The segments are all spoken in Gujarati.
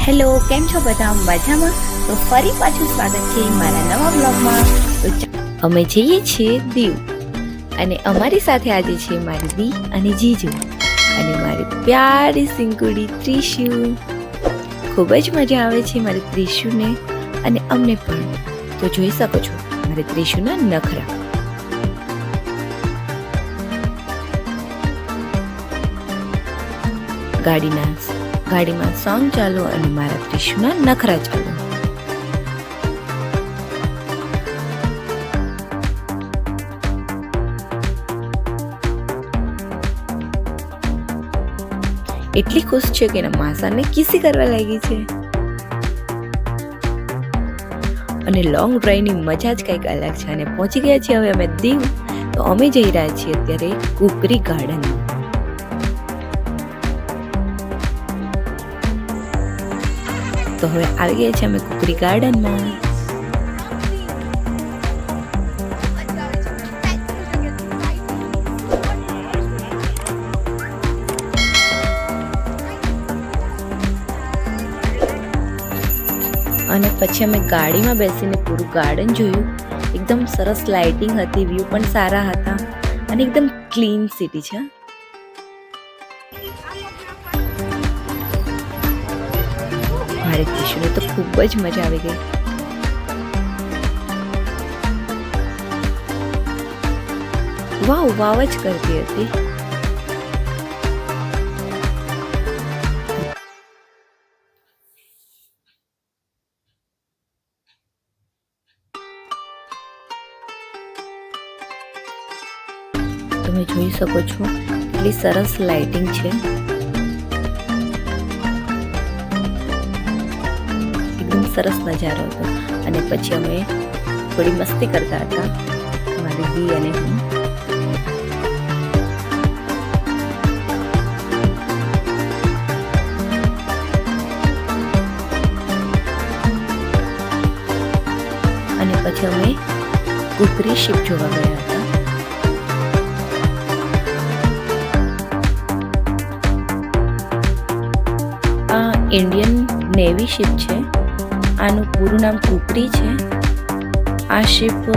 હેલો, કેમ છો બધા? મજામાં? તો ફરી પાછું સ્વાગત છે મારા નવા બ્લોગમાં. તો અમે જઈએ છીએ દીવ અને અમારી સાથે આજે છે મારી દી અને જીજુ અને મારી પ્યારી સિંકુડી ત્રિશુ. ખૂબ જ મજા આવે છે મારી ત્રિશુને અને અમને પણ. તો જોઈ શકો છો મારી ત્રિશુના નખરા. ગાડીમાં સોંગ ચાલો અને મારા ત્રિશુના નખરા ચાલો. એટલી ખુશ છે કે એના માસાને કિસી કરવા લાગી છે. અને લોંગ ડ્રાઈવની મજા જ કંઈક અલગ છે. અને પહોંચી ગયા છીએ હવે અમે દીવ. તો અમે જઈ રહ્યા છીએ અત્યારે કુકરી ગાર્ડનમાં. તો હવે આવી ગયા છે અમે કુકરી ગાર્ડનમાં. અને પછી અમે ગાડીમાં બેસીને પૂરું ગાર્ડન જોયું. એકદમ સરસ લાઇટિંગ હતી, વ્યૂ પણ સારા હતા અને એકદમ ક્લીન સિટી છે. મારી ત્રિશુને તો ખૂબ જ મજા આવી ગઈ. વાવ જ કરતી હતી. તમે જોઈ શકો છો કેટલી સરસ લાઇટિંગ છે. એકદમ સરસ નજારો હતો. અને પછી અમે થોડી મસ્તી કરતા હતા મારી દી અને હું. અને પછી અમે કુકરી શિપ જોવા ગયા હતા. ઇન્ડિયન નેવી શિપ છે. આનું પૂરું નામ કુકરી છે. આ શિપ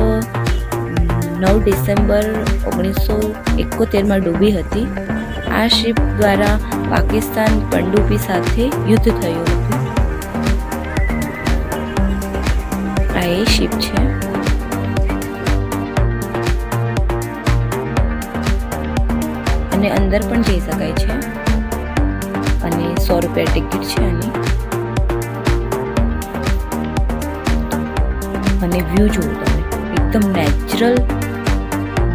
9 ડિસેમ્બર 1971માં ડૂબી હતી. આ શિપ દ્વારા પાકિસ્તાન પનડુબ્બી સાથે યુદ્ધ થયું હતું. આ એ શિપ છે. અને અંદર પણ જઈ શકાય છે. અને 100 રૂપિયા ટિકિટ છે આની. અને વ્યૂ જુઓ તમે, એકદમ નેચરલ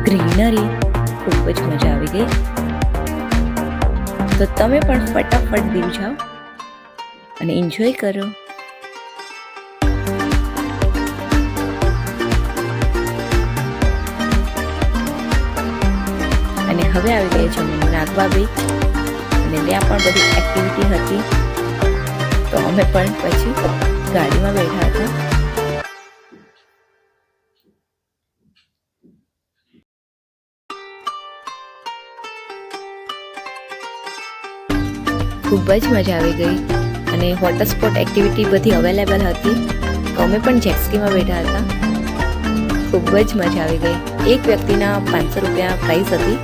ગ્રીનરી. ખૂબ જ મજા આવી ગઈ. તો તમે પણ ફટાફટ દીવ જાઓ અને એન્જોય કરો. અને હવે આવી ગયા છે અમે નાગવા બીચ. અને ત્યાં પણ બધી એક્ટિવિટી હતી. તો અમે પણ પછી ગાડીમાં બેઠા હતા. ખૂબ જ મજા આવી ગઈ. અને વોટર સ્પોર્ટ એક્ટિવિટી બધી અવેલેબલ હતી. તો અમે પણ જેટસ્કીમાં બેઠા હતા. ખૂબ જ મજા આવી ગઈ. એક વ્યક્તિના 500 રૂપિયા પ્રાઇસ હતી.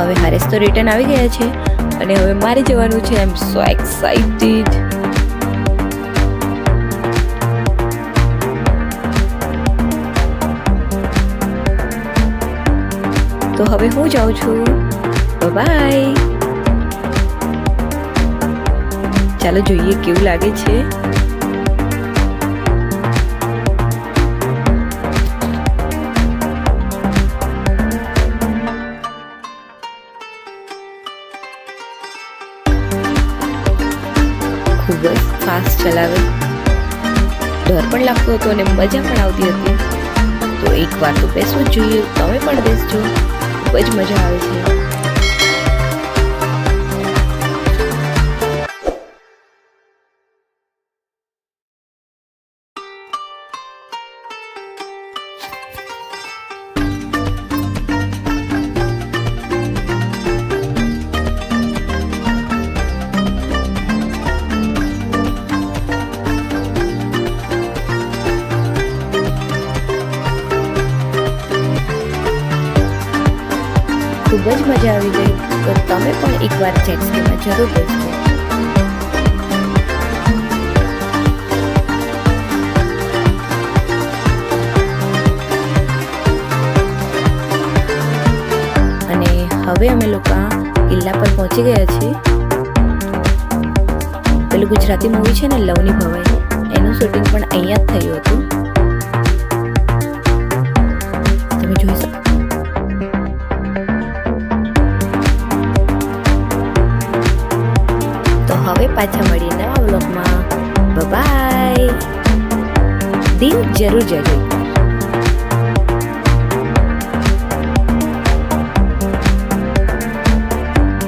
હવે હારેસ તો રિટર્ન આવી ગયા છે અને હવે મારે જવાનું છે. આઈ એમ સો એક્સાઇટેડ. તો હવે હું જાઉં છું. બાય. ચાલો જોઈએ કેવું લાગે છે. ફાસ્ટ ચલાવે, ડર પણ લાગતો હતો અને મજા પણ આવતી હતી. તો એકવાર તો બેસવું જ જોઈએ, તમે પણ બેસજો, ખૂબ જ મજા આવે છે. ખૂબ જ મજા આવી ગઈ. તો તમે પણ એકવાર જેટ સ્કીમાં જરૂર બેસજો. અને હવે અમે લોકો કિલ્લા પર પહોંચી ગયા છીએ. પેલું ગુજરાતી મૂવી છે ને લવની ભવાઈ, એનું શૂટિંગ પણ અહીંયા જ થયું હતું. તમે જોઈ શકો. હવે પાછા મળીએ નવા વ્લોગમાં. બાય. દીવ જરૂર જજો.